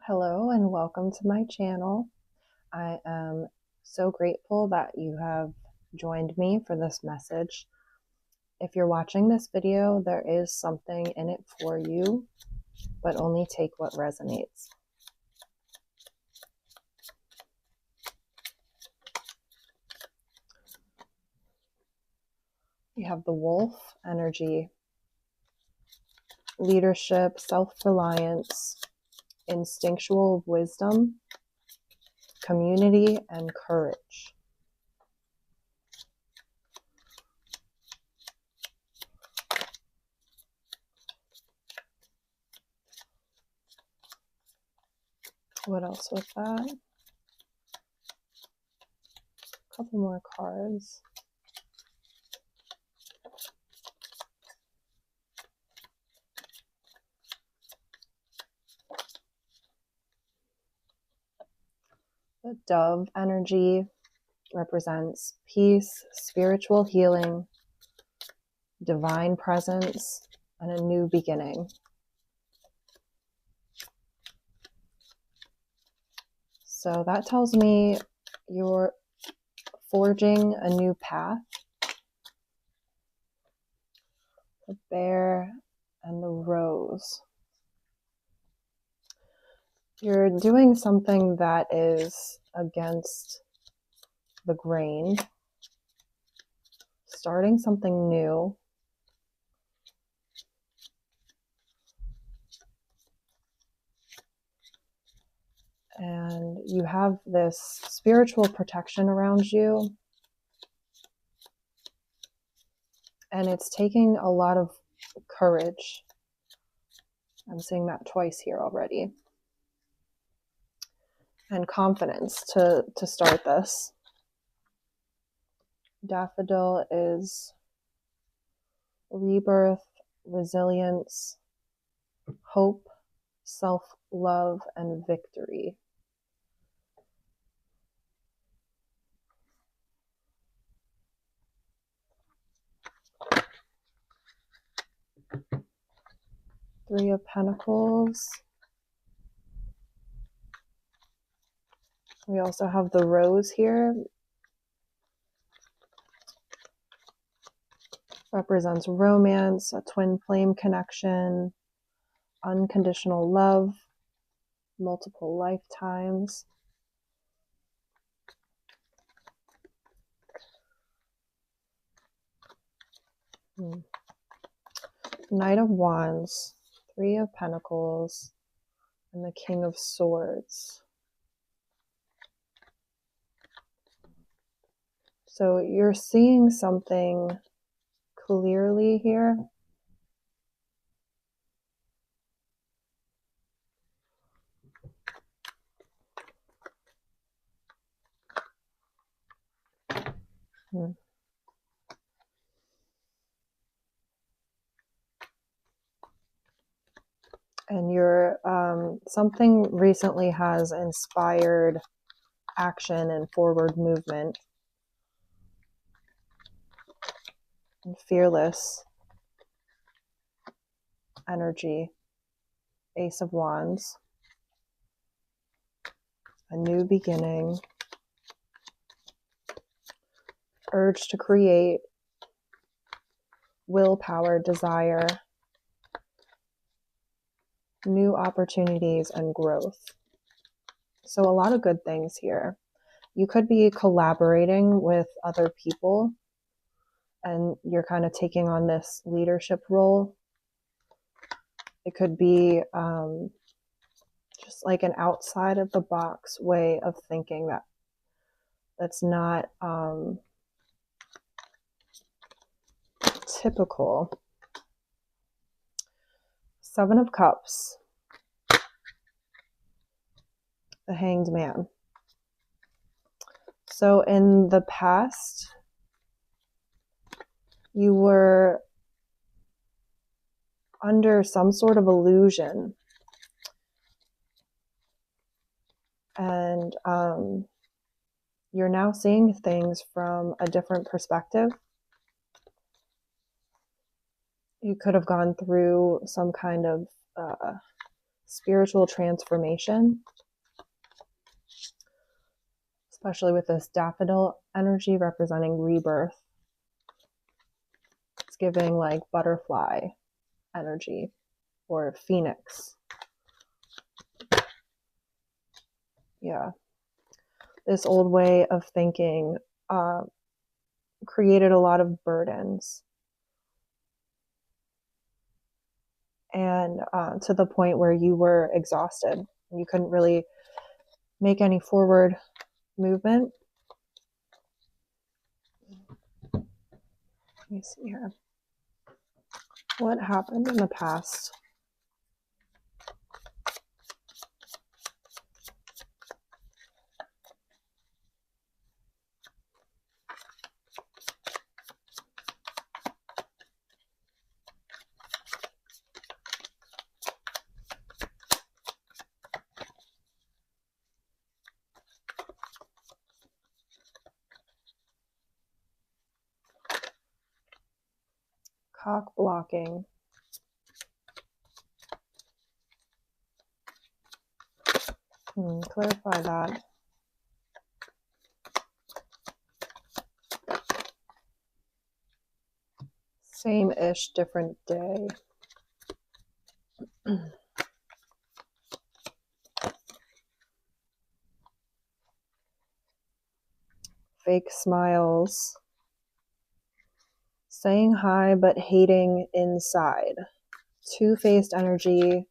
Hello and welcome to my channel. I am so grateful that you have joined me for this message. If you're watching this video, there is something in it for you, but only take what resonates. You have the wolf energy, leadership, self-reliance, instinctual wisdom, community, and courage. What else with that? A couple more cards. The dove energy represents peace, spiritual healing, divine presence, and a new beginning. So that tells me you're forging a new path. The bear and the rose. You're doing something that is against the grain, starting something new. And you have this spiritual protection around you. And it's taking a lot of courage. I'm seeing that twice here already. And confidence to start this. Daffodil is rebirth, resilience, hope, self-love, and victory. Three of Pentacles. We also have the rose here. Represents romance, a twin flame connection, unconditional love, multiple lifetimes. Knight of Wands, Three of Pentacles, and the King of Swords. So you're seeing something clearly here. And you're something recently has inspired action and forward movement. And fearless energy. Ace of Wands. A new beginning. Urge to create. Willpower, desire. New opportunities and growth. So a lot of good things here. You could be collaborating with other people and you're kind of taking on this leadership role. It could be just like an outside of the box way of thinking that's not typical. Seven of Cups. The Hanged Man. So in the past, you were under some sort of illusion. And you're now seeing things from a different perspective. You could have gone through some kind of spiritual transformation, especially with this daffodil energy representing rebirth. It's giving like butterfly energy or phoenix. Yeah. This old way of thinking created a lot of burdens. And to the point where you were exhausted. You couldn't really make any forward movement. Let me see here. What happened in the past? Cock blocking. Clarify that. Same-ish, different day. Fake smiles. Saying hi but hating inside. Two-faced energy.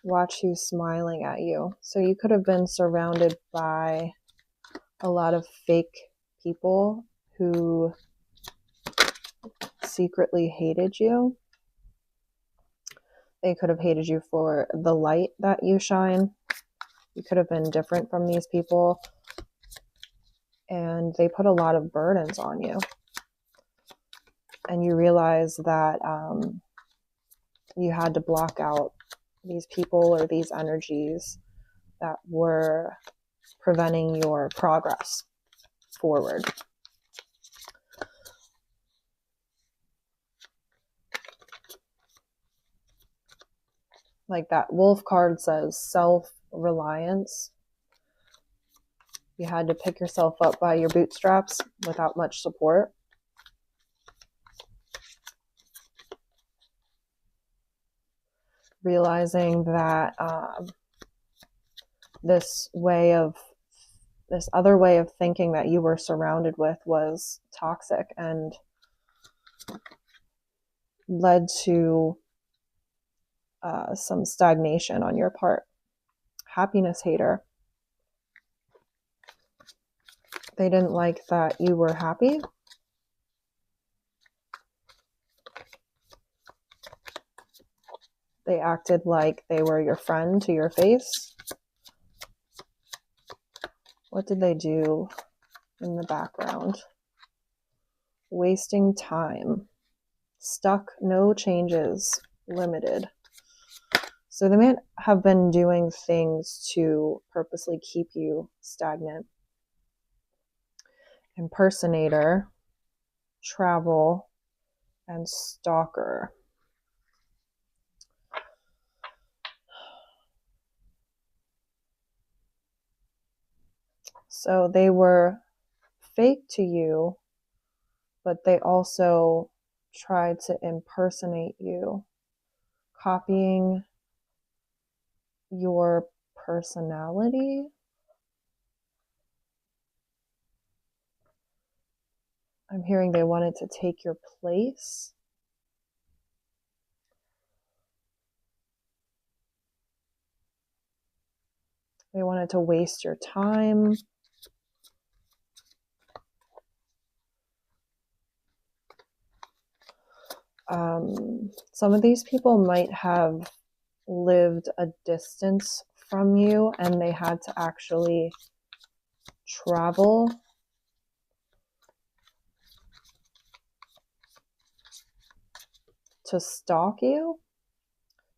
Watch who's smiling at you. So you could have been surrounded by a lot of fake people who secretly hated you. They could have hated you for the light that you shine. You could have been different from these people. And they put a lot of burdens on you. And you realize that you had to block out these people or these energies that were preventing your progress forward. Like that wolf card says, self-reliance. You had to pick yourself up by your bootstraps without much support. Realizing that this other way of thinking that you were surrounded with was toxic and led to some stagnation on your part. Happiness hater. They didn't like that you were happy. They acted like they were your friend to your face. What did they do in the background? Wasting time. Stuck, no changes, limited. So they may have been doing things to purposely keep you stagnant. Impersonator, travel, and stalker. So they were fake to you, but they also tried to impersonate you, copying your personality. I'm hearing they wanted to take your place. They wanted to waste your time. Some of these people might have lived a distance from you and they had to actually travel to stalk you.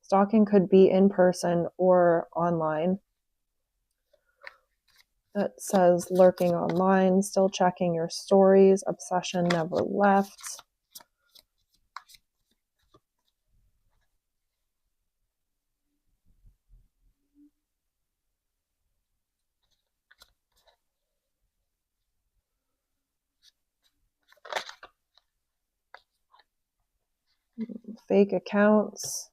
Stalking could be in person or online. That says lurking online, still checking your stories, obsession never left. fake accounts.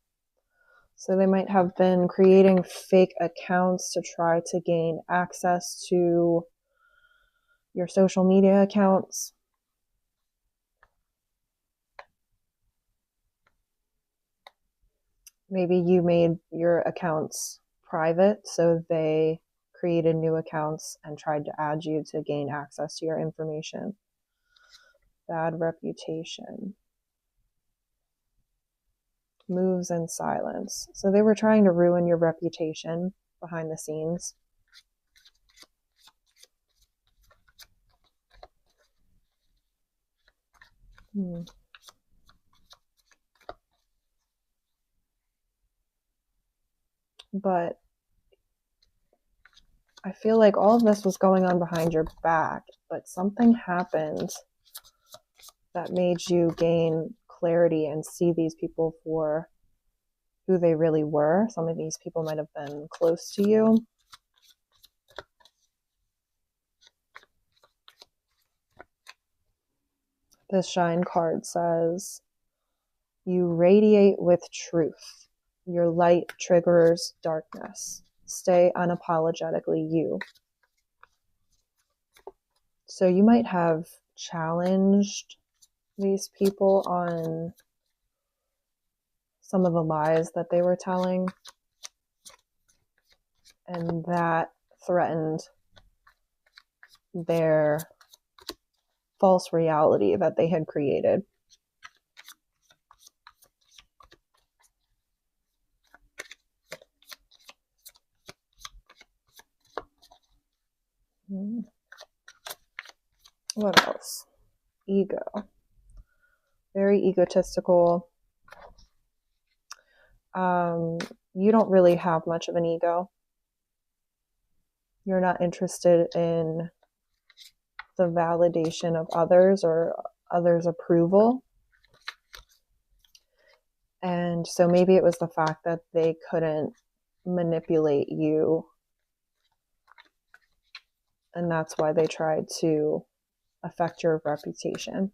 So they might have been creating fake accounts to try to gain access to your social media accounts. Maybe you made your accounts private, so they created new accounts and tried to add you to gain access to your information. Bad reputation. Moves in silence. So they were trying to ruin your reputation behind the scenes. But I feel like all of this was going on behind your back, but something happened that made you gain clarity and see these people for who they really were. Some of these people might have been close to you. This shine card says, you radiate with truth. Your light triggers darkness. Stay unapologetically you. So you might have challenged these people on some of the lies that they were telling, and that threatened their false reality that they had created. What else? Ego. Very egotistical. You don't really have much of an ego. You're not interested in the validation of others or others' approval. And so maybe it was the fact that they couldn't manipulate you, and that's why they tried to affect your reputation.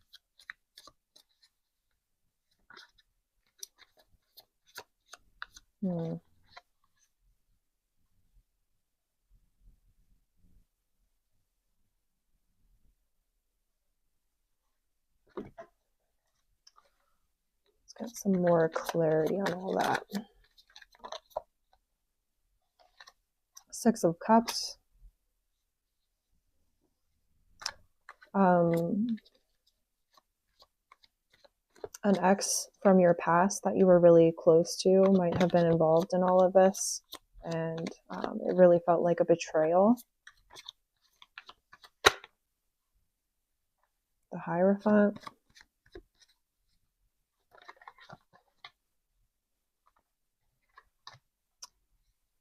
Let's get some more clarity on all that. Six of Cups. An ex from your past that you were really close to might have been involved in all of this, and it really felt like a betrayal. The Hierophant.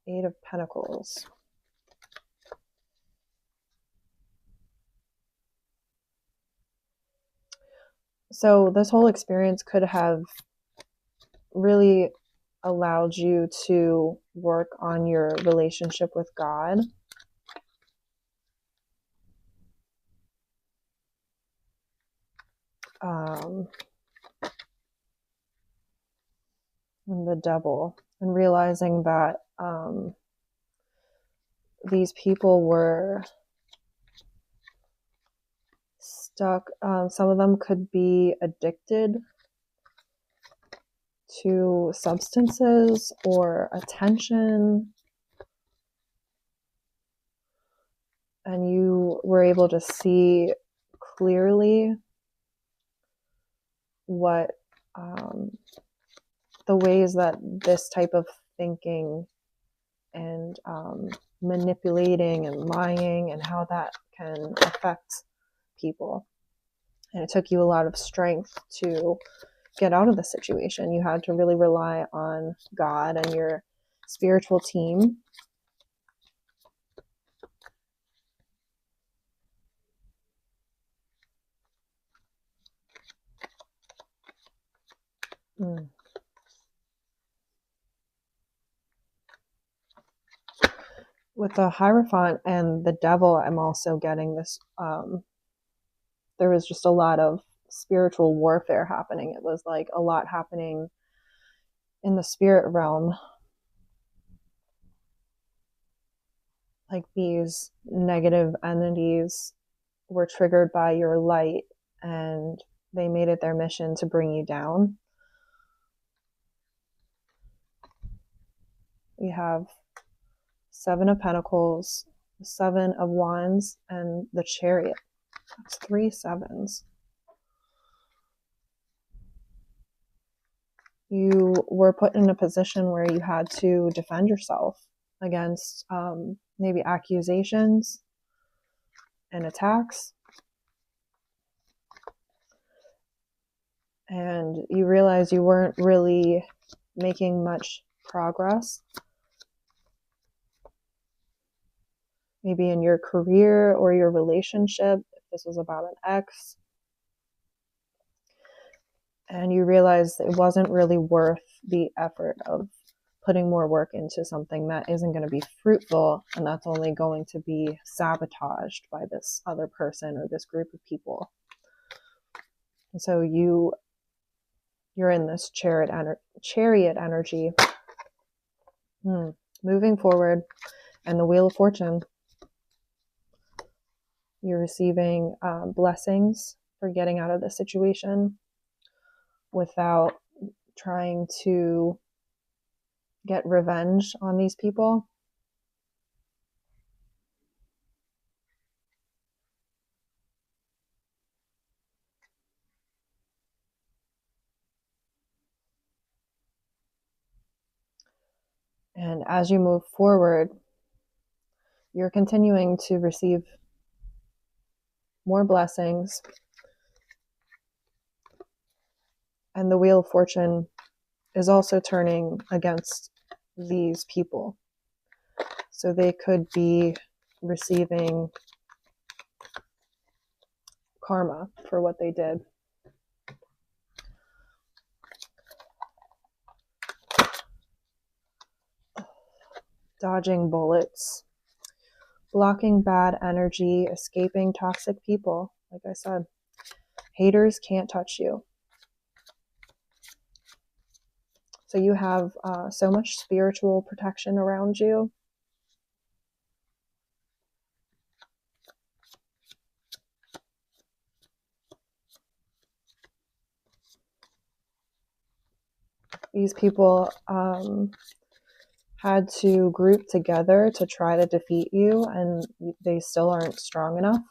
Eight of Pentacles. So this whole experience could have really allowed you to work on your relationship with God. And the Devil, and realizing that these people were stuck. Some of them could be addicted to substances or attention, and you were able to see clearly what the ways that this type of thinking and manipulating and lying and how that can affect people. And it took you a lot of strength to get out of the situation. You had to really rely on God and your spiritual team. With the Hierophant and the Devil, I'm also getting this. There was just a lot of spiritual warfare happening. It was like a lot happening in the spirit realm, like these negative entities were triggered by your light and they made it their mission to bring you down. We have 7 of Pentacles, 7 of Wands, and the Chariot. That's 3 sevens. You were put in a position where you had to defend yourself against maybe accusations and attacks. And you realize you weren't really making much progress, maybe in your career or your relationship, if this was about an ex. And you realize it wasn't really worth the effort of putting more work into something that isn't going to be fruitful, and that's only going to be sabotaged by this other person or this group of people. And so you're in this chariot energy, moving forward, and the Wheel of Fortune. You're receiving blessings for getting out of the situation without trying to get revenge on these people. And as you move forward, you're continuing to receive more blessings. And the Wheel of Fortune is also turning against these people. So they could be receiving karma for what they did. Dodging bullets, blocking bad energy, escaping toxic people. Like I said, haters can't touch you. So you have so much spiritual protection around you. These people had to group together to try to defeat you, and they still aren't strong enough.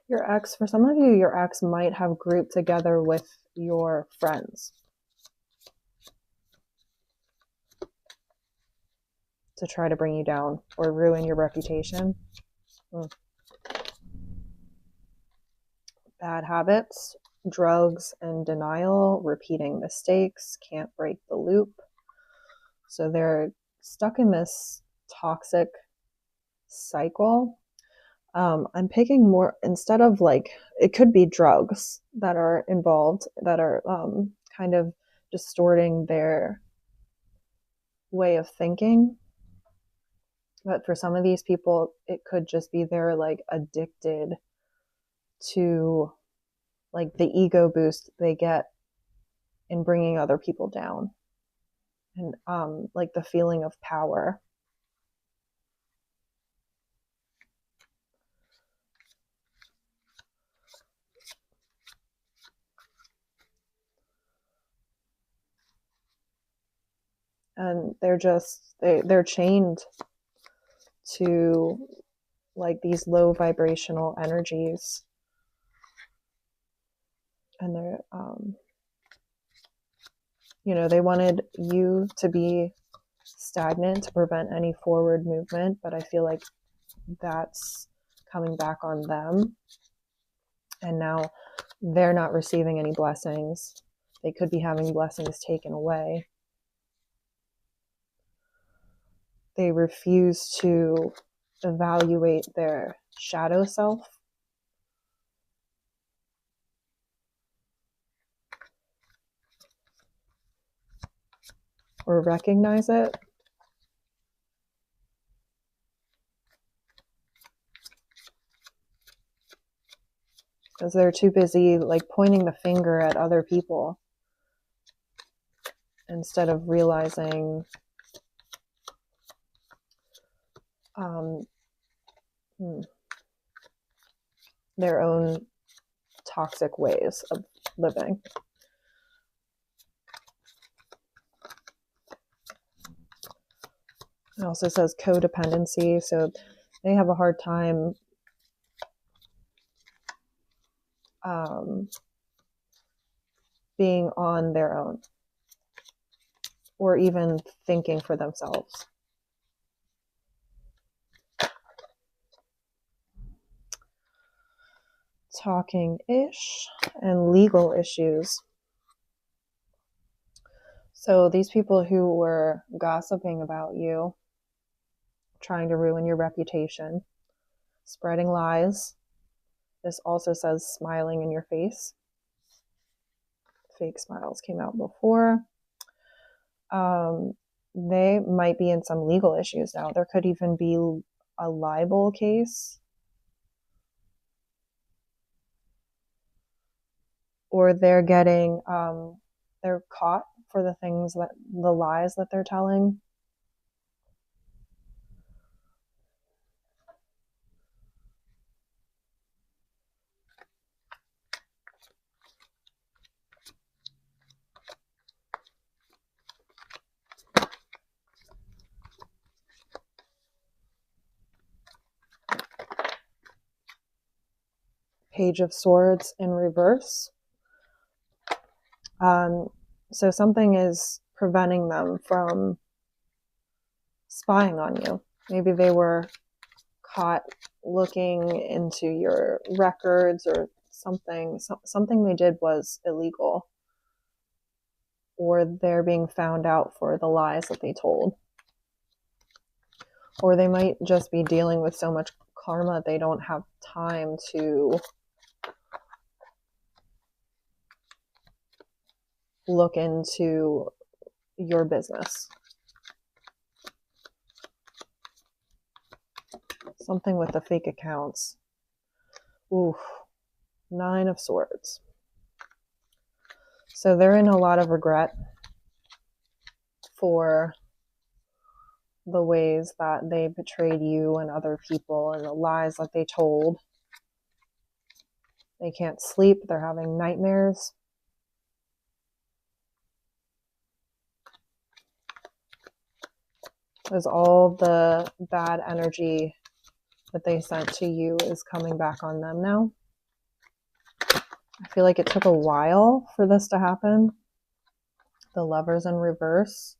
Your ex, for some of you, your ex might have grouped together with your friends to try to bring you down or ruin your reputation. Bad habits, drugs and denial, repeating mistakes, can't break the loop. So they're stuck in this toxic cycle. I'm picking more, instead of like, it could be drugs that are involved that are kind of distorting their way of thinking. But for some of these people, it could just be they're like addicted to like the ego boost they get in bringing other people down, and like the feeling of power. And they're chained to like these low vibrational energies, and they're they wanted you to be stagnant to prevent any forward movement, but I feel like that's coming back on them, and now they're not receiving any blessings. They could be having blessings taken away. They refuse to evaluate their shadow self. or recognize it. Because they're too busy like pointing the finger at other people instead of realizing their own toxic ways of living. It also says codependency, so they have a hard time being on their own or even thinking for themselves. Talking-ish and legal issues. So these people who were gossiping about you, trying to ruin your reputation, spreading lies. This also says smiling in your face. Fake smiles came out before. They might be in some legal issues now. There could even be a libel case. Or they're getting, they're caught for the lies that they're telling. Page of Swords in reverse. So something is preventing them from spying on you. Maybe they were caught looking into your records or something. Something they did was illegal, or they're being found out for the lies that they told. Or they might just be dealing with so much karma they don't have time to look into your business. Something with the fake accounts. Ooh, 9 of Swords. So they're in a lot of regret for the ways that they betrayed you and other people and the lies that they told. They can't sleep. They're having nightmares. Because all the bad energy that they sent to you is coming back on them now. I feel like it took a while for this to happen. The Lovers in reverse.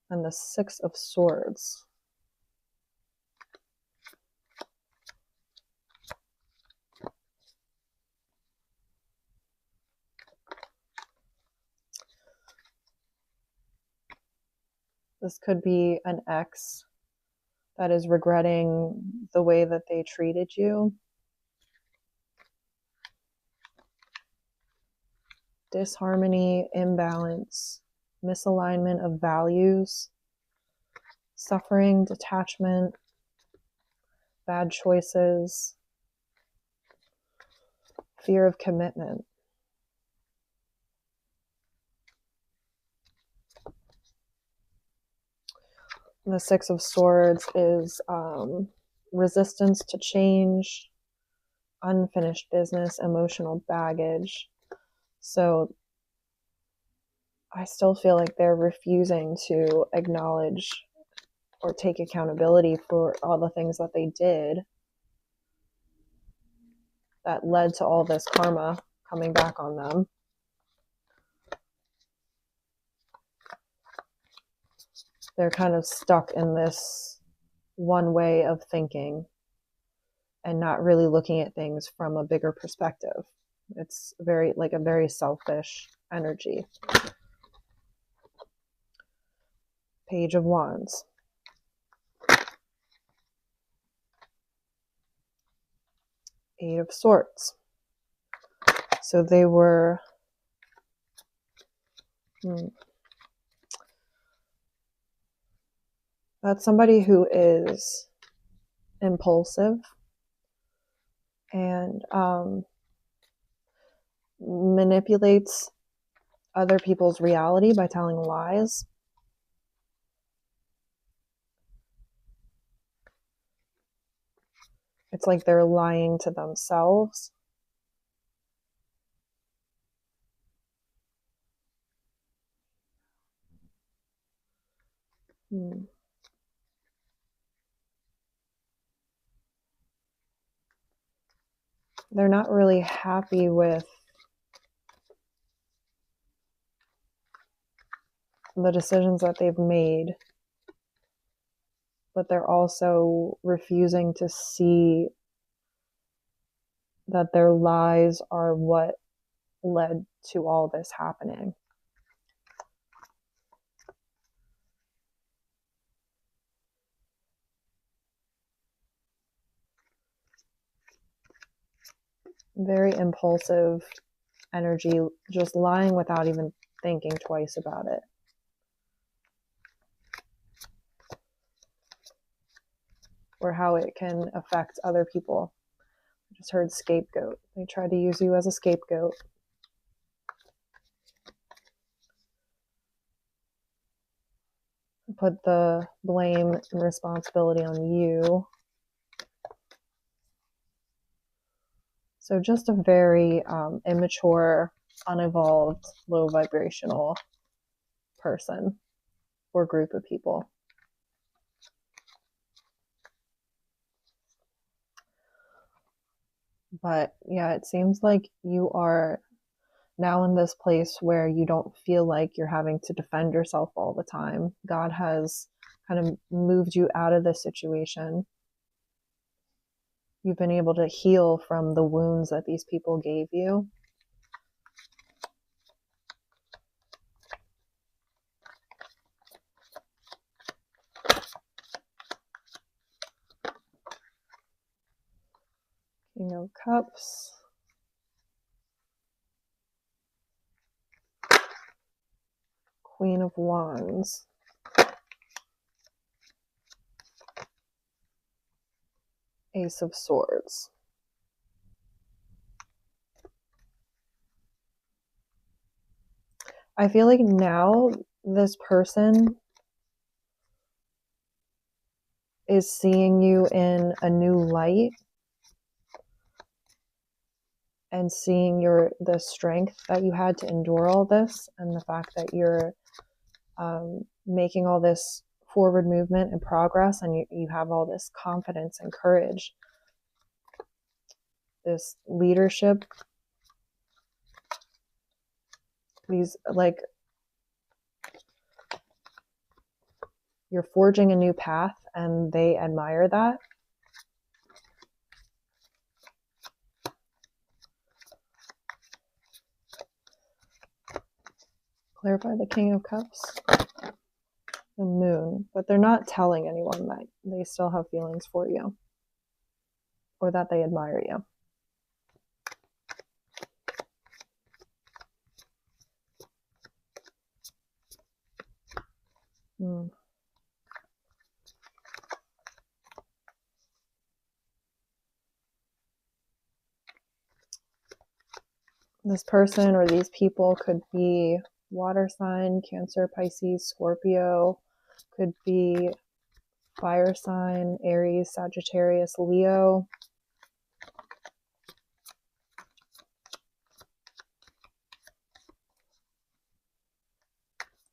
And the 6 of Swords. This could be an ex that is regretting the way that they treated you. Disharmony, imbalance, misalignment of values, suffering, detachment, bad choices, fear of commitment. The 6 of Swords is resistance to change, unfinished business, emotional baggage. So I still feel like they're refusing to acknowledge or take accountability for all the things that they did that led to all this karma coming back on them. They're kind of stuck in this one way of thinking and not really looking at things from a bigger perspective. It's a very selfish energy. Page of Wands. Eight of Swords. So they were That's somebody who is impulsive and manipulates other people's reality by telling lies. It's like they're lying to themselves. They're not really happy with the decisions that they've made, but they're also refusing to see that their lies are what led to all this happening. Very impulsive energy, just lying without even thinking twice about it. Or how it can affect other people. I just heard scapegoat. They try to use you as a scapegoat. Put the blame and responsibility on you. So just a very immature, unevolved, low vibrational person or group of people. But yeah, it seems like you are now in this place where you don't feel like you're having to defend yourself all the time. God has kind of moved you out of this situation. You've been able to heal from the wounds that these people gave you. King of Cups. Queen of Wands. Ace of Swords. I feel like now this person is seeing you in a new light and seeing the strength that you had to endure all this, and the fact that you're making all this forward movement and progress, and you have all this confidence and courage, this leadership, these, like, you're forging a new path, and they admire that. Clarify the King of Cups. The Moon. But they're not telling anyone that they still have feelings for you, or that they admire you. This person or these people could be water sign, Cancer, Pisces, Scorpio, could be fire sign, Aries, Sagittarius, Leo.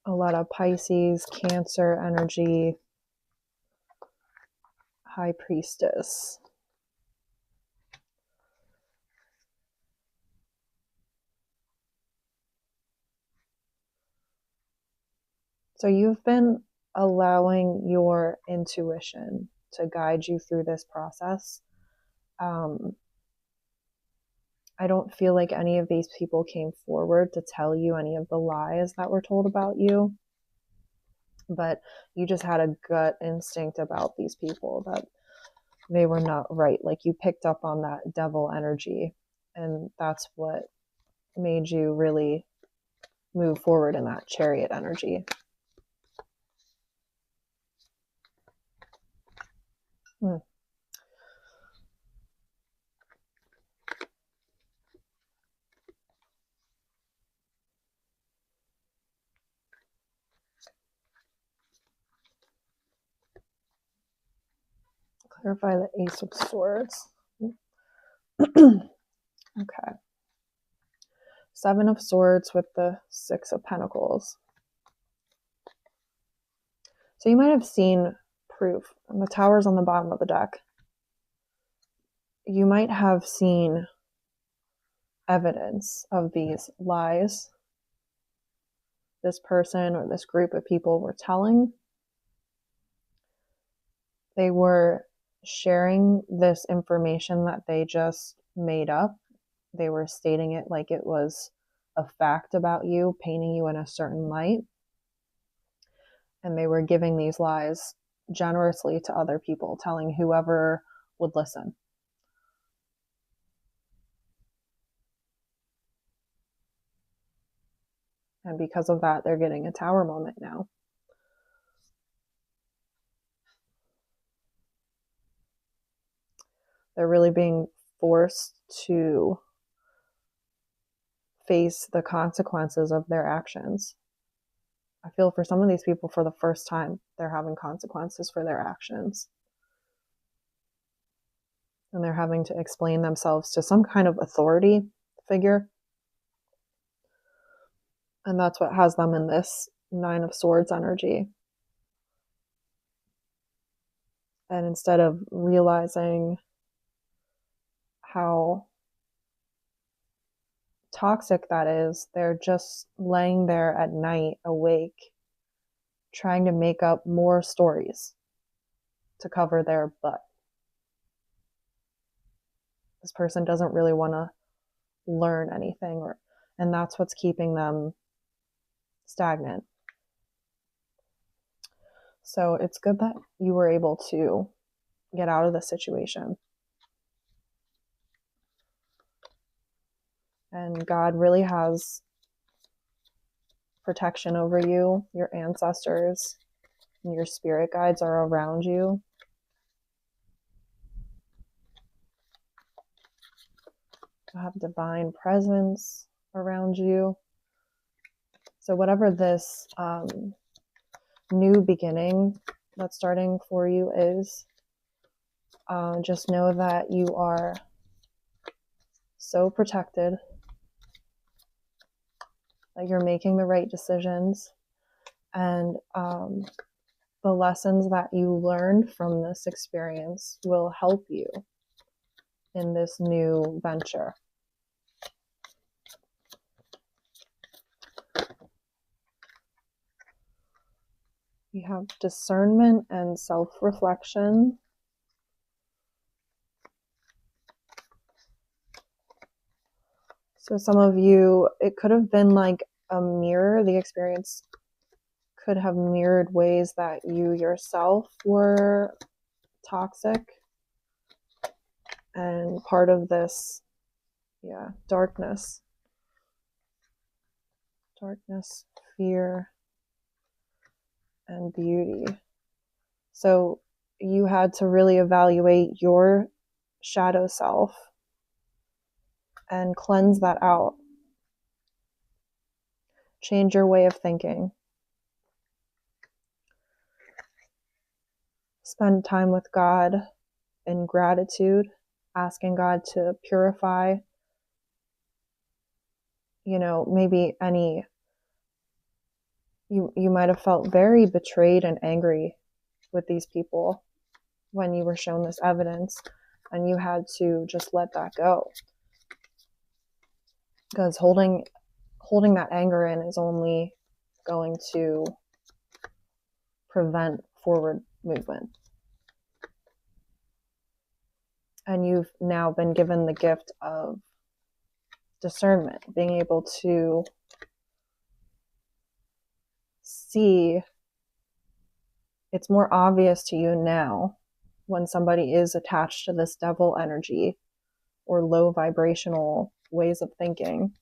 A lot of Pisces, Cancer energy, High Priestess. So you've been allowing your intuition to guide you through this process. I don't feel like any of these people came forward to tell you any of the lies that were told about you, but you just had a gut instinct about these people that they were not right. Like, you picked up on that devil energy, and that's what made you really move forward in that Chariot energy. Clarify the Ace of Swords. Okay. Seven of Swords with the Six of Pentacles. So you might have seen proof. And the Tower's on the bottom of the deck. You might have seen evidence of these lies this person or this group of people were telling. They were sharing this information that they just made up. They were stating it like it was a fact about you, painting you in a certain light. And they were giving these lies generously to other people, telling whoever would listen. And because of that, they're getting a Tower moment now. They're really being forced to face the consequences of their actions. I feel for some of these people, for the first time, they're having consequences for their actions. And they're having to explain themselves to some kind of authority figure. And that's what has them in this Nine of Swords energy. And instead of realizing how toxic that is, they're just laying there at night awake, trying to make up more stories to cover their butt. This person doesn't really want to learn anything, and that's what's keeping them stagnant. So it's good that you were able to get out of the situation. And God really has protection over you. Your ancestors and your spirit guides are around you. You have divine presence around you. So whatever this new beginning that's starting for you is, just know that you are so protected, that you're making the right decisions, and the lessons that you learned from this experience will help you in this new venture. You have discernment and self-reflection. So some of you, it could have been like a mirror. The experience could have mirrored ways that you yourself were toxic. And part of this, darkness, fear, and beauty. So you had to really evaluate your shadow self and cleanse that out. Change your way of thinking. Spend time with God in gratitude, asking God to purify, maybe you might have felt very betrayed and angry with these people when you were shown this evidence, and you had to just let that go. Because holding that anger in is only going to prevent forward movement. And you've now been given the gift of discernment, being able to see. It's more obvious to you now when somebody is attached to this devil energy or low vibrational ways of thinking.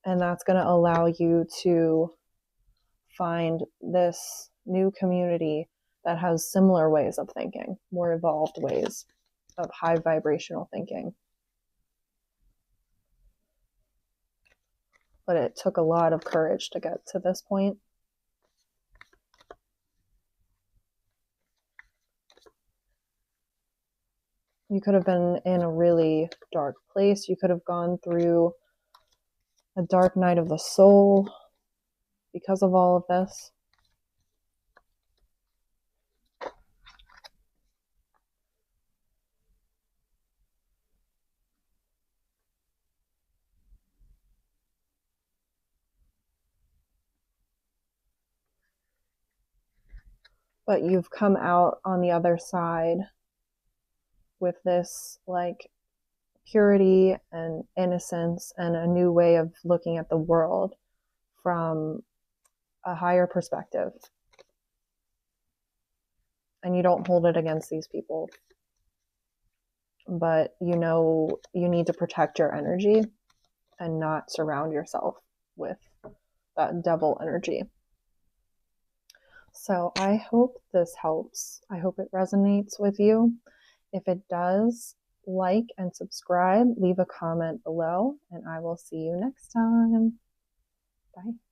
And that's going to allow you to find this new community that has similar ways of thinking, more evolved ways of high vibrational thinking. But it took a lot of courage to get to this point. You could have been in a really dark place. You could have gone through a dark night of the soul because of all of this. But you've come out on the other side with this like purity and innocence and a new way of looking at the world from a higher perspective. And you don't hold it against these people. But you know you need to protect your energy and not surround yourself with that devil energy. So I hope this helps. I hope it resonates with you. If it does, like and subscribe, leave a comment below, and I will see you next time. Bye.